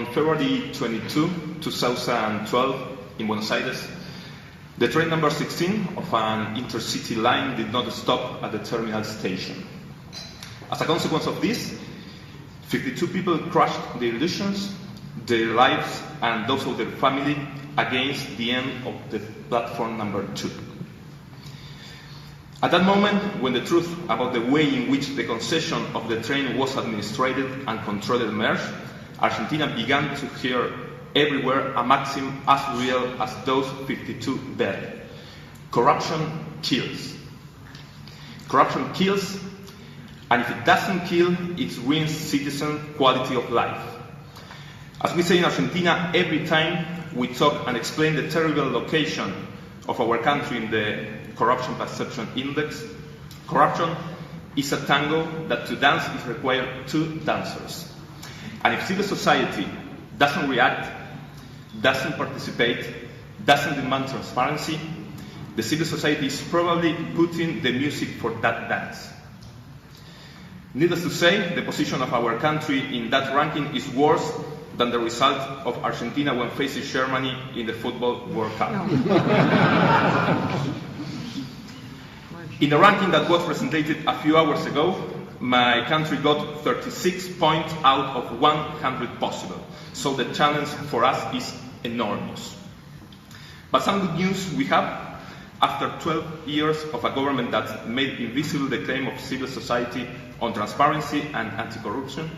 On February 22, 2012, in Buenos Aires, the train number 16 of an intercity line did not stop at the terminal station. As a consequence of this, 52 people crushed their illusions, their lives, and those of their family against the end of the platform number 2. At that moment, when the truth about the way in which the concession of the train was administered and controlled emerged, Argentina began to hear everywhere a maxim as real as those 52 dead. Corruption kills. Corruption kills, and if it doesn't kill, it ruins citizen quality of life. As we say in Argentina, every time we talk and explain the terrible location of our country in the Corruption Perception Index, corruption is a tango that to dance is required 2 dancers. And if civil society doesn't react, doesn't participate, doesn't demand transparency, the civil society is probably putting the music for that dance. Needless to say, the position of our country in that ranking is worse than the result of Argentina when facing Germany in the Football World Cup. In the ranking that was presented a few hours ago, my country got 36 points out of 100 possible. So the challenge for us is enormous. But some good news we have. After 12 years of a government that made invisible the claim of civil society on transparency and anti-corruption,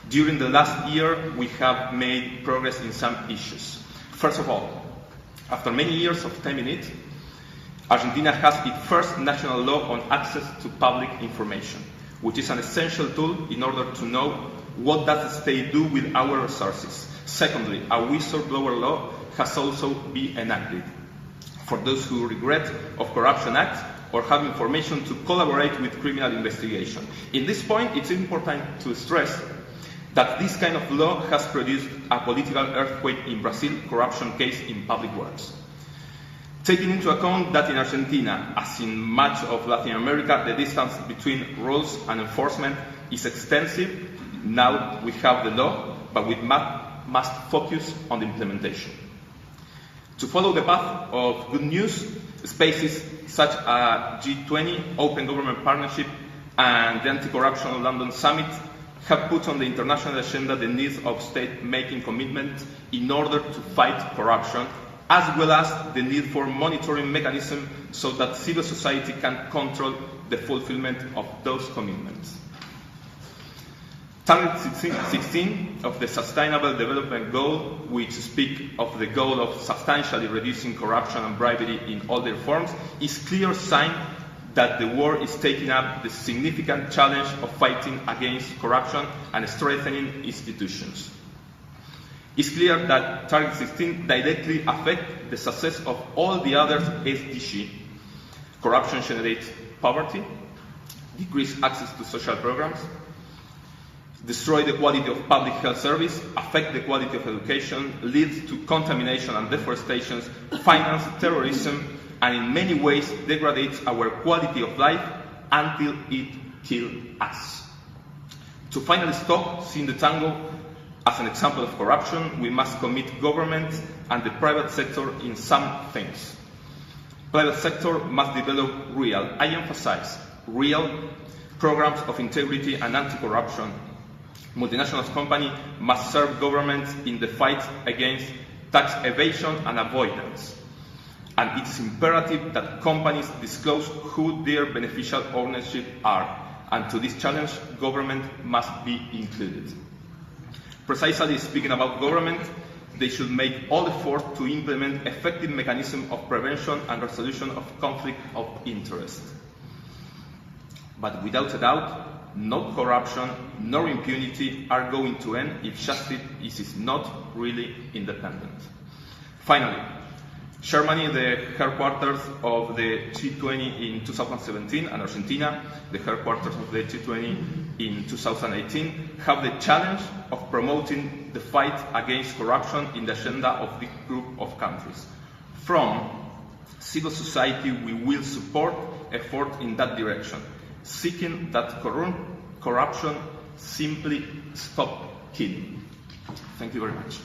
during the last year we have made progress in some issues. First of all, after many years of timing it, Argentina has its first national law on access to public information, which is an essential tool in order to know what does the state do with our resources. Secondly, a whistleblower law has also been enacted for those who regret of Corruption Act or have information to collaborate with criminal investigation. In this point, it's important to stress that this kind of law has produced a political earthquake in Brazil corruption case in public works. Taking into account that in Argentina, as in much of Latin America, the distance between rules and enforcement is extensive, now we have the law, but we must focus on the implementation. To follow the path of good news, spaces such as G20, Open Government Partnership, and the Anti-Corruption London Summit have put on the international agenda the needs of state making commitments in order to fight corruption, as well as the need for monitoring mechanisms so that civil society can control the fulfillment of those commitments. Target 16 of the Sustainable Development Goal, which speaks of the goal of substantially reducing corruption and bribery in all their forms, is a clear sign that the world is taking up the significant challenge of fighting against corruption and strengthening institutions. It's clear that Target 16 directly affects the success of all the other SDGs. Corruption generates poverty, decreases access to social programs, destroy the quality of public health service, affect the quality of education, leads to contamination and deforestation, finance terrorism, and in many ways degrades our quality of life until it kills us. To finally stop seeing the tango as an example of corruption, we must commit government and the private sector in some things. Private sector must develop real, I emphasize, real programs of integrity and anti-corruption. Multinational companies must serve governments in the fight against tax evasion and avoidance. And it is imperative that companies disclose who their beneficial ownership are. And to this challenge, government must be included. Precisely speaking about government, they should make all efforts to implement effective mechanisms of prevention and resolution of conflict of interest. But without a doubt, no corruption nor impunity are going to end if justice is not really independent. Finally, Germany, the headquarters of the G20 in 2017, and Argentina, the headquarters of the G20 in 2018, have the challenge of promoting the fight against corruption in the agenda of this group of countries. From civil society, we will support efforts in that direction, seeking that corruption simply stop killing. Thank you very much.